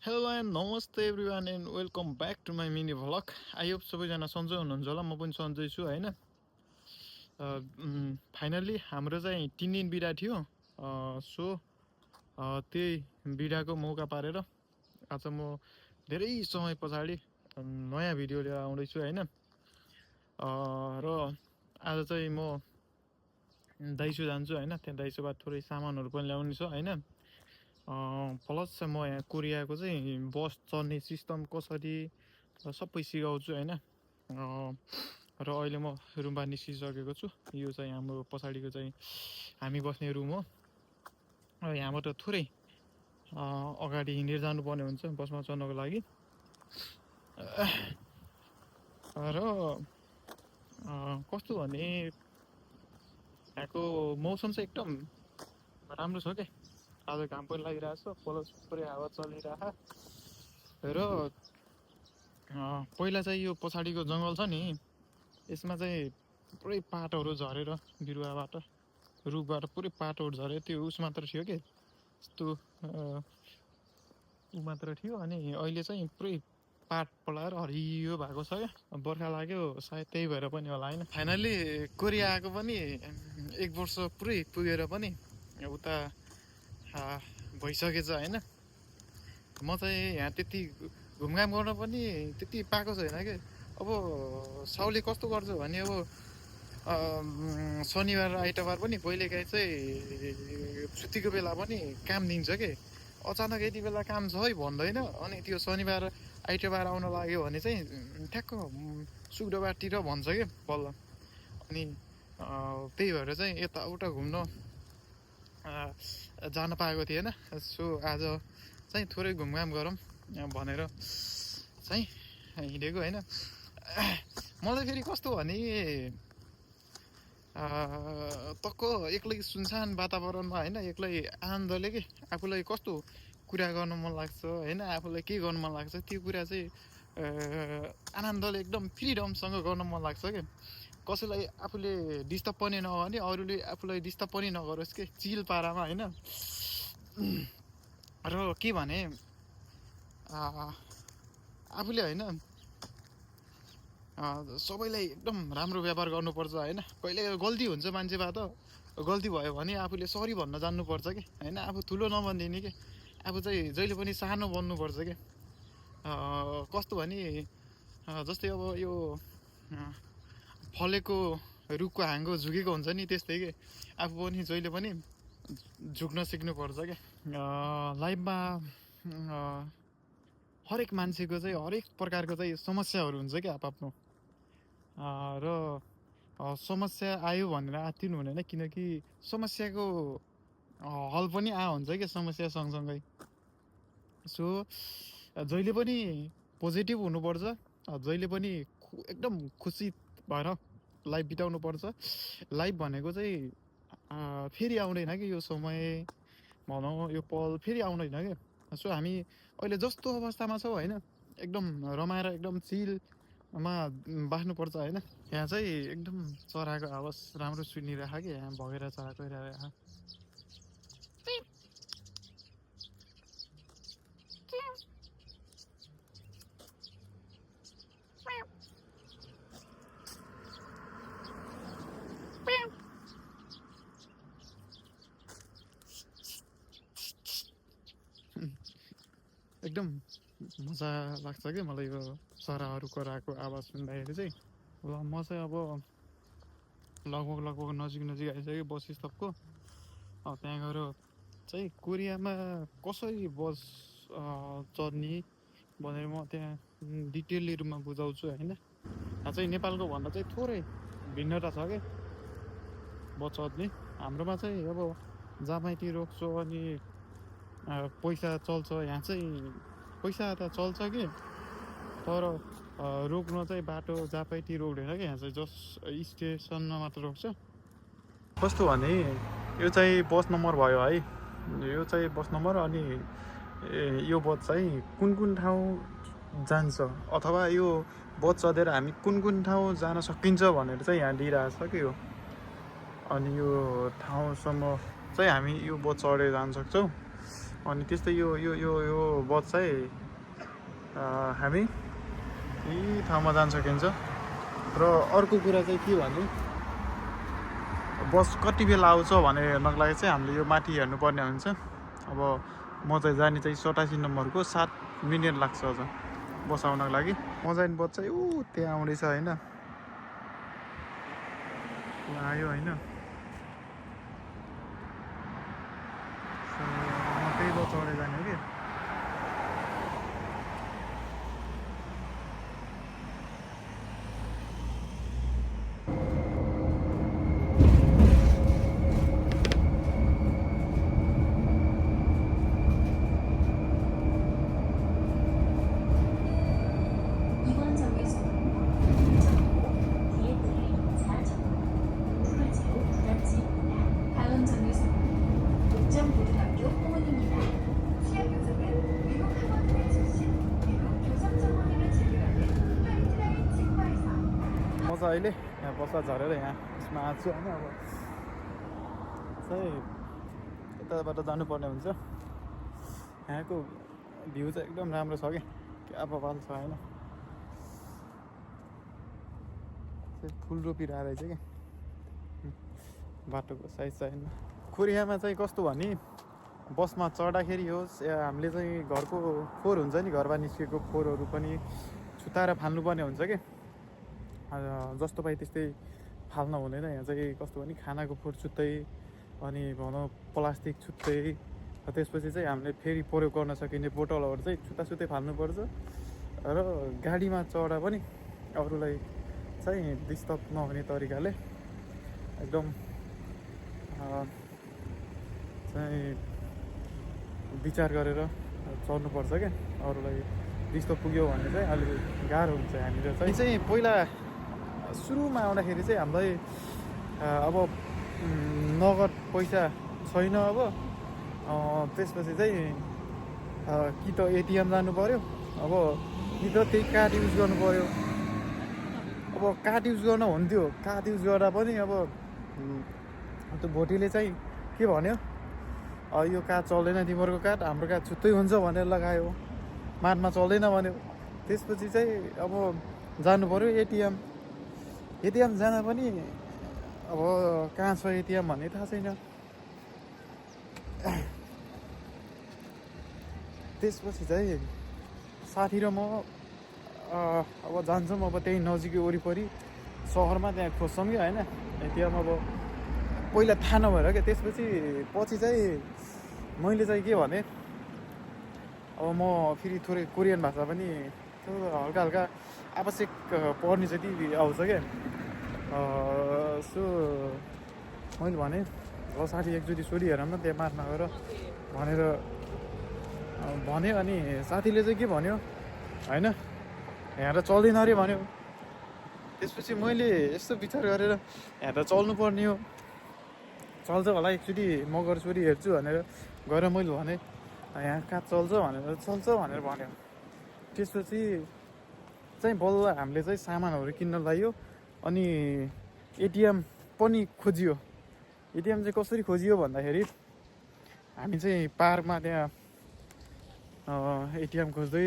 Hello and नमस्ते everyone and welcome back to my mini vlog. I hope सबैजना सन्चै हुनुहुन्छ होला, म पनि सन्चै छु होइन। फाइनल्ली हाम्रो चाहिँ 3 दिन बिदा थियो। सो त्यही बिदाको मौका पारेर आज म धेरै समय पछाडि नयाँ भिडियो लिएर आउँदैछु होइन। र आज चाहिँ म दाइजो जान्छु होइन, त्यहाँ दाइजोबाट थोरै सामानहरू पनि ल्याउने छ होइन। प्लस चाहिँ म यहाँ कोरियाको चाहिँ बस चढ्ने सिस्टम कसरी सबै सिकाउँछु होइन। र अहिले म रुमबाट निस्किसकेको छु। यो चाहिँ हाम्रो पछाडिको चाहिँ हामी बस्ने रुम हो। र यहाँबाट थोरै अगाडि हिँडेर जानुपर्ने हुन्छ बसमा चढ्नको लागि। र कस्तो भने यहाँको मौसम चाहिँ एकदम राम्रो छ क्या। आज घाम पनि लागिरहेछ, प्लस पुरै हावा चलिरहेको। र पहिला चाहिँ यो पछाडिको जङ्गल छ नि, यसमा चाहिँ पुरै पातहरू झरेर बिरुवाबाट रुखबाट पुरै पातहरू झरेर त्यो उस मात्र थियो कि यस्तो ऊ मात्र थियो। अनि अहिले चाहिँ पुरै पात पलाएर हरियो भएको छ क्या। बर्खा लाग्यो सायद त्यही भएर पनि होला होइन। फाइनल्ली कोरिया आएको पनि 1 वर्ष पुरै पुगेर पनि उता भइसकेछ होइन। म चाहिँ यहाँ त्यति घुमघाम गर्न पनि त्यति पाएको छैन कि। अब साउले कस्तो गर्छ भने अब शनिबार आइतबार पनि कहिलेकाहीँ चाहिँ छुट्टीको बेला पनि काम दिन्छ कि। अचानक यति बेला काम छ है भन्दैन। अनि त्यो शनिबार आइतबार आउन लाग्यो भने चाहिँ ठ्याक्क शुक्रबारतिर भन्छ कि बल्ल। अनि त्यही भएर चाहिँ यताउता घुम्न जान पाएको थिएन। सो आज चाहिँ थोरै घुमघाम गरौँ भनेर चाहिँ हिँडेको होइन। मलाई फेरि कस्तो भने टक्क एक्लै सुनसान वातावरणमा होइन, एक्लै आनन्दले कि आफूलाई कस्तो कुरा गर्न मन लाग्छ होइन, आफूलाई के गर्न मन लाग्छ त्यो कुरा चाहिँ आनन्दले एकदम फ्रिडमसँग गर्न मन लाग्छ कि। कसैलाई आफूले डिस्टर्ब पनि नगर्ने, अरूले आफूलाई डिस्टर्ब पनि नगरोस् कि, चिल पारामा होइन। र के भने आफूले होइन सबैलाई एकदम राम्रो व्यवहार गर्नुपर्छ होइन। कहिले गल्ती हुन्छ मान्छेबाट, गल्ती भयो भने आफूले सरी भन्न जान्नुपर्छ कि होइन। आफू ठुलो नबनिदिने कि, आफू चाहिँ जहिले पनि सानो बन्नुपर्छ कि। कस्तो भने जस्तै अब यो फलेको रुखको हाँगो झुकेको हुन्छ नि, त्यस्तै कि आफू पनि जहिले पनि झुक्न सिक्नुपर्छ क्या। लाइफमा हरेक मान्छेको चाहिँ हरेक प्रकारको चाहिँ समस्याहरू हुन्छ क्या आफ्नो। र समस्या आयो भनेर आत्तिनु हुँदैन, किनकि समस्याको हल पनि हुन्छ क्या समस्या सँगसँगै। सो जहिले पनि पोजिटिभ हुनुपर्छ, जहिले पनि एकदम खुसी भएर लाइफ बिताउनुपर्छ। लाइफ भनेको चाहिँ फेरि आउँदैन कि, यो समय भनौँ यो पल फेरि आउँदैन क्या। सो हामी अहिले जस्तो अवस्थामा छौँ होइन, एकदम रमाएर एकदम चिलमा बाँच्नुपर्छ होइन। यहाँ चाहिँ एकदम चराको आवाज राम्रो सुनिरहेको कि, यहाँ भगेरा चरा गइरहेको। एकदम मजा लाग्छ क्या मलाई यो चराहरू कराएको आवाज सुन्दाखेरि चाहिँ। ल म चाहिँ अब लगभग नजिक आइसक्यो बस स्टपको। त्यहाँ गएर चाहिँ कोरियामा कसरी बस चढ्ने भनेर म त्यहाँ डिटेलली रूपमा बुझाउँछु होइन। यहाँ चाहिँ नेपालको भन्दा चाहिँ थोरै भिन्नता छ क्या बस चढ्ने। हाम्रोमा चाहिँ अब जहाँ पाइती रोक्छौ अनि पैसा चल्छ। यहाँ चाहिँ पैसा त चल्छ कि, तर रोक्न चाहिँ बाटो जहाँ पाइती रोक्दैन क्या। यहाँ चाहिँ जस्ट स्टेसनमा मात्र रोक्छ। कस्तो भने यो चाहिँ बस नम्बर भयो है, यो चाहिँ बस नम्बर। अनि यो बस चाहिँ कुन ठाउँ जान्छ अथवा यो बस चढेर हामी कुन ठाउँ जान सकिन्छ भनेर चाहिँ यहाँ दिइरहेछ कि यो। अनि यो ठाउँसम्म चाहिँ हामी यो बस चढेर जान सक्छौँ। अनि त्यस्तै यो यो यो यो बस चाहिँ हामी यही ठाउँमा जान सकिन्छ। र अर्को कुरा चाहिँ के भने बस कति बेला आउँछ भने हेर्नको लागि चाहिँ हामीले यो माथि हेर्नुपर्ने हुन्छ। अब म चाहिँ जाने चाहिँ 87 नम्बरको 7 मिनट लाग्छ अझ बस आउनको लागि। म जाने बस चाहिँ त्यहाँ आउँदैछ होइन, आयो होइन। म त्यही बस चढेर जाने हो कि। अहिले यहाँ बस्दा झरेर यहाँ यसमा आएको छु होइन। अब चाहिँ यताबाट जानुपर्ने हुन्छ। यहाँको भ्यू चाहिँ एकदम राम्रो छ क्या बवाल छ होइन। फुल रोपिरहेको रहेछ कि बाटोको साइड साइडमा। कोरियामा चाहिँ कस्तो भने बसमा चढ्दाखेरि होस् या हामीले चाहिँ घरको फोहोर हुन्छ नि, घरमा निस्केको फोहोरहरू पनि छुताएर फाल्नुपर्ने हुन्छ कि। जस्तो पाइ त्यस्तै फाल्न हुँदैन। यहाँ चाहिँ कस्तो भने खानाको फोहोर छुट्टै, अनि भनौँ प्लास्टिक छुट्टै, त्यसपछि चाहिँ हामीले फेरि प्रयोग गर्न सकिने बोतलहरू चाहिँ छुट्टै फाल्नुपर्छ। र गाडीमा चढ्दा पनि अरूलाई चाहिँ डिस्टर्ब नहुने तरिकाले एकदम चाहिँ विचार गरेर चढ्नुपर्छ क्या। अरूलाई डिस्टर्ब पुग्यो भने चाहिँ अलिक गाह्रो हुन्छ। हामीलाई चाहिँ पहिला सुरुमा आउँदाखेरि चाहिँ हामीलाई अब नगद पैसा छैन। अब त्यसपछि चाहिँ कि त एटिएम जानु पऱ्यो, अब कि त त्यही कार्ड युज गर्नु पऱ्यो। अब कार्ड युज गर्न हुन्थ्यो, कार्ड युज गर्दा पनि अब त्यो भोटेले चाहिँ के भन्यो, यो कार्ड चल्दैन तिमीहरूको कार्ड, हाम्रो कार्ड छुट्टै हुन्छ भनेर लगायो। मारमा चल्दैन भन्यो। त्यसपछि चाहिँ अब जानु पऱ्यो एटिएम जाँदा पनि अब कहाँ छ एटिएम भन्ने थाहा छैन। त्यसपछि चाहिँ साथी र म अब जान्छौँ। अब त्यही नजिकै वरिपरि सहरमा त्यहाँ खोज्छौँ कि होइन एटिएम। अब पहिला थाहा नभएर क्या। त्यसपछि पछि चाहिँ मैले चाहिँ के भने, अब म फेरि थोरै कोरियन भाषा पनि हल्का हल्का आवश्यक पर्ने जति आउँछ क्या। सो मैले भने ल साथी एकचोटि सोधिहेरौँ न त्यहाँ माथमा गएर भनेर भन्यो। अनि साथीले चाहिँ के भन्यो होइन, यहाँ त चल्दैन अरे भन्यो। त्यसपछि मैले यस्तो विचार गरेर यहाँ त चल्नुपर्ने हो, चल्छ होला एकचोटि म गएर सोधिहेर्छु भनेर गएर मैले भने यहाँ कहाँ चल्छ भनेर चल्छ भनेर भन्यो। त्यसपछि चाहिँ बल्ल हामीले चाहिँ सामानहरू किन्न लाग्यो। अनि एटिएम पनि खोजियो। एटिएम चाहिँ कसरी खोजियो भन्दाखेरि हामी चाहिँ पार्कमा त्यहाँ एटिएम खोज्दै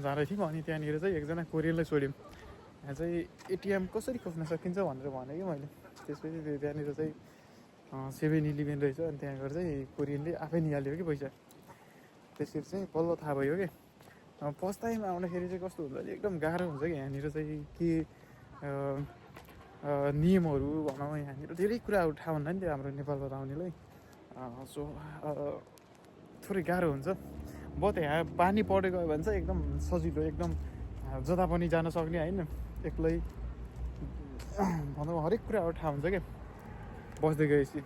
जाँदै थियौँ। अनि त्यहाँनिर चाहिँ एकजना कोरियनलाई सोध्यौँ, यहाँ चाहिँ एटिएम कसरी खोज्न सकिन्छ भनेर भने कि मैले। त्यसपछि त्यहाँनिर चाहिँ 7-11 रहेछ। अनि त्यहाँ गएर चाहिँ कोरियनले आफै निहाल्यो कि पैसा। त्यसरी चाहिँ बल्ल थाहा भयो कि फर्स्ट टाइम आउँदाखेरि चाहिँ कस्तो हुन्छ एकदम गाह्रो हुन्छ कि। यहाँनिर चाहिँ के नियमहरू भनौँ, यहाँनिर धेरै कुराहरू थाहा हुँदैन नि त्यो हाम्रो नेपालबाट आउनेलाई। सो थोरै गाह्रो हुन्छ। बहुत यहाँ पानी परेर गयो भने चाहिँ एकदम सजिलो, एकदम जता पनि जान सक्ने होइन, एक्लै भनौँ हरेक कुराहरू थाहा हुन्छ क्या बस्दै गएपछि।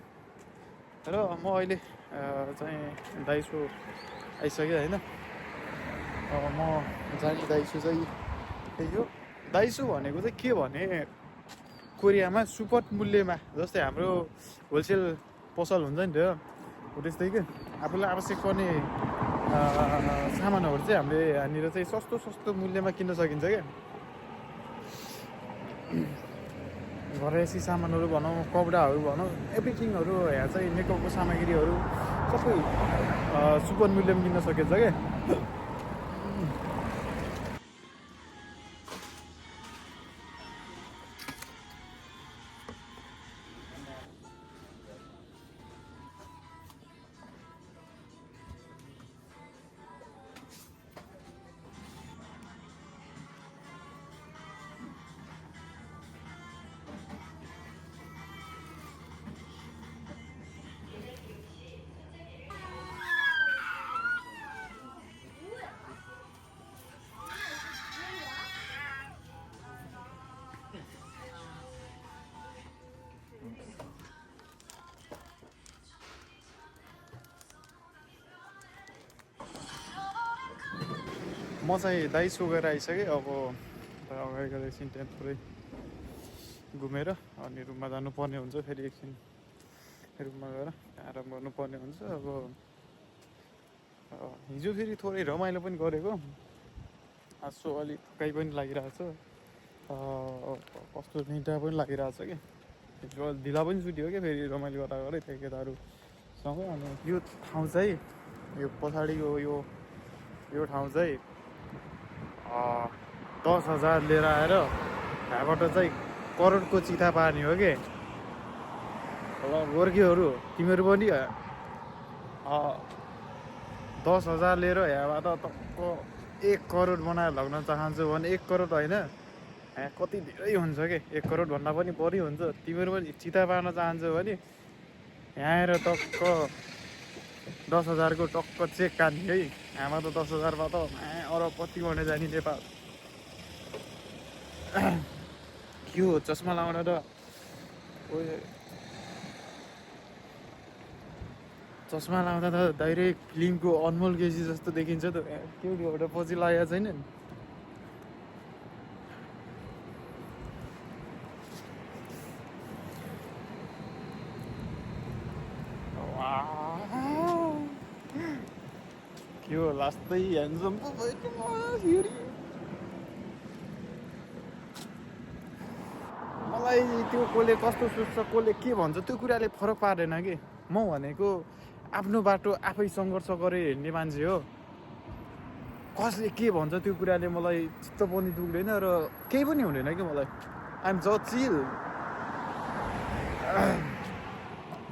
र म अहिले चाहिँ दाइसो आइसक्यो होइन। म जाने दाइसो चाहिँ त्यही हो। दाइसो भनेको चाहिँ के भने कोरियामा सुपथ मूल्यमा, जस्तै हाम्रो होलसेल पसल हुन्छ नि त्यो हो त्यस्तै कि। आफूलाई आवश्यक पर्ने सामानहरू चाहिँ हामीले यहाँनिर चाहिँ सस्तो मूल्यमा किन्न सकिन्छ क्या। घरेसी सामानहरू भनौँ, कपडाहरू भनौँ, एभ्रिथिङहरू यहाँ चाहिँ मेकअपको सामग्रीहरू सबै सुपर मिलियम किन्न सकेछ क्या म चाहिँ दाइ सो गएर आइसकेँ अब अगाडिको एकछिन त्यहाँ थोरै घुमेर अनि रुममा जानुपर्ने हुन्छ फेरि एकछिन रुममा गएर आराम गर्नुपर्ने हुन्छ अब हिजो फेरि थोरै रमाइलो पनि गरेको आज सो अलिक थकाइ पनि लागिरहेछ कस्तो निद्रा पनि लागिरहेछ कि हिजो ढिला पनि सुत्यो क्या फेरि रमाइलो गर्दा गरेँ त्यहाँ केटाहरूसँग अनि यो ठाउँ चाहिँ यो पछाडिको यो ठाउँ चाहिँ 10,000 लिएर आएर यहाँबाट चाहिँ करोडको चिता पार्ने हो कि गोर्खेहरू तिमीहरू पनि 10,000 लिएर यहाँबाट टक्क 1 करोड बनाएर लग्न चाहन्छु भने 1 करोड होइन यहाँ कति धेरै हुन्छ कि 1 करोडभन्दा पनि बढी हुन्छ तिमीहरू पनि चिता पार्न चाहन्छौ भने यहाँ आएर टक्क 10,000 को टक्क चेक काट्ने है यहाँमा त 10,000 मा त अरबपति बन्न जाने नेपाल के हो चस्मा लाउन त चस्मा लाउँदा त डाइरेक्ट फिल्मको अनमोल केसी जस्तो देखिन्छ त के एउटा पछि लागेको छैन नि के हो लास्टै ह्यान्डसम पो भएको फेरि मलाई त्यो कसले कस्तो सोच्छ कसले के भन्छ त्यो कुराले फरक पार्दैन कि म भनेको आफ्नो बाटो आफै सङ्घर्ष गरेर हिँड्ने मान्छे हो कसले के भन्छ त्यो कुराले मलाई चित्त पनि दुख्दैन र केही पनि हुँदैन कि मलाई आइएम जस्ट चिल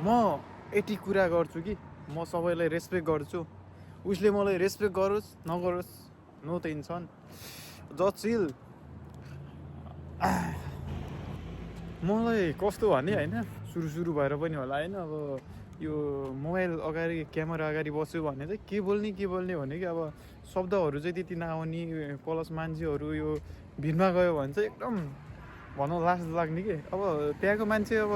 म यति कुरा गर्छु कि म सबैलाई रेस्पेक्ट गर्छु उसले मलाई रेस्पेक्ट गरोस् नगरोस् नो टेन्सन जस्ट चिल मलाई कस्तो भने होइन सुरु भएर पनि होला होइन अब यो मोबाइल अगाडि क्यामेरा अगाडि बस्यो भने चाहिँ के बोल्ने भने कि अब शब्दहरू चाहिँ त्यति नआउने प्लस मान्छेहरू यो भिडमा गयो भने चाहिँ एकदम भनौँ लाज लाग्ने कि अब त्यहाँको मान्छे अब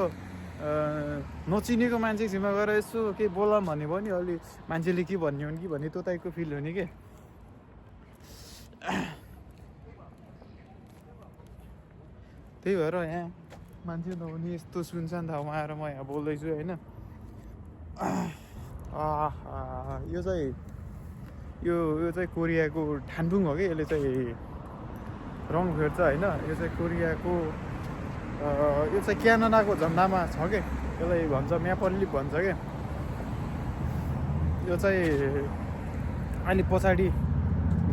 नचिनेको मान्छे छेउमा गएर यसो केही बोलाम भने पनि अलि मान्छेले के भन्ने हुन् कि भन्ने त्यो टाइपको फिल हुने कि त्यही भएर यहाँ मान्छे नहुने यस्तो सुनसान ठाउँमा आएर म यहाँ बोल्दैछु होइन यो चाहिँ कोरियाको ठानबुङ हो कि यसले चाहिँ रङ भेट्छ होइन यो चाहिँ कोरियाको यो चाहिँ क्यानाडाको झन्डामा छ कि यसलाई भन्छ म्यापल लिफ भन्छ क्या यो चाहिँ अहिले पछाडि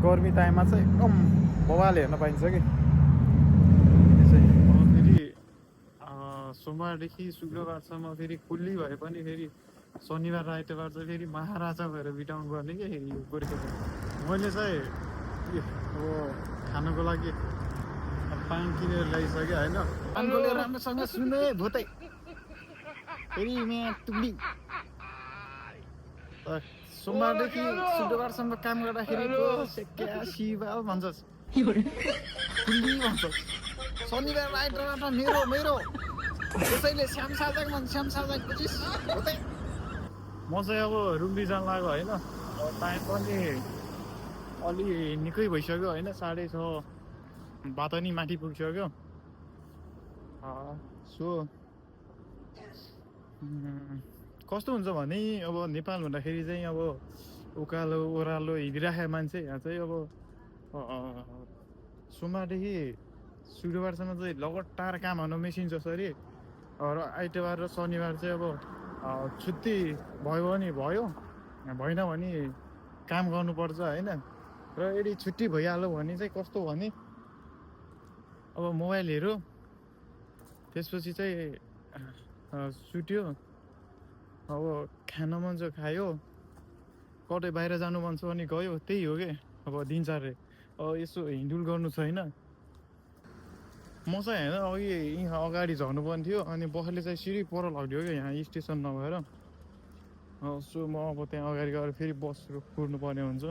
गर्मी टाइममा चाहिँ एकदम बवाल हेर्न पाइन्छ कि फेरि सोमबारदेखि शुक्रबारसम्म फेरि कुल्ली भए पनि फेरि शनिबार र आइतबार चाहिँ फेरि महाराजा भएर बिताउनु पर्ने क्या फेरि यो गोर्खेको मैले चाहिँ अब खानुको लागि पान किनेर ल्याइसकेँ होइन पानकोले राम्रोसँग सुने भोतै फेरि यहाँ टुक्ली सोमबारदेखि शुक्रबारसम्म काम गर्दाखेरि शिवाल भन्छस् कुल्ली भन्छस् शनिबार आइतबार मेरो त्यसैले श्याम साजक बुझिस् भोतै म चाहिँ अब रुम्बी जान लाग्यो होइन टाइम पनि अलि निकै भइसक्यो होइन 6:30 बाटनी माथि पुगिसक्यो सो कस्तो हुन्छ भने अब नेपाल हुँदाखेरि चाहिँ अब उकालो ओह्रालो हिँडिराखेको मान्छे यहाँ चाहिँ अब सोमबारदेखि शुक्रबारसम्म चाहिँ लगातार काम हाल्नु मेसिन जसरी र आइतबार र शनिबार चाहिँ अब छुट्टी भयो भने भयो, भएन भने काम गर्नुपर्छ होइन। र यदि छुट्टी भइहाल्यो भने चाहिँ कस्तो भने अब मोबाइल हेऱ्यो, त्यसपछि चाहिँ सुत्यो, अब खान मन छ खायो, कतै बाहिर जानु मन छ भने गयो, त्यही हो क्या अब दिनचर्या। अब यसो हिँडुल गर्नु छैन। म चाहिँ होइन अघि यहाँ अगाडि झर्नुपर्ने थियो, अनि बसले चाहिँ सिधै पर लगिदियो क्या यहाँ स्टेसन नभएर। सो म अब त्यहाँ अगाडि गएर फेरि बस कुर्नुपर्ने हुन्छ।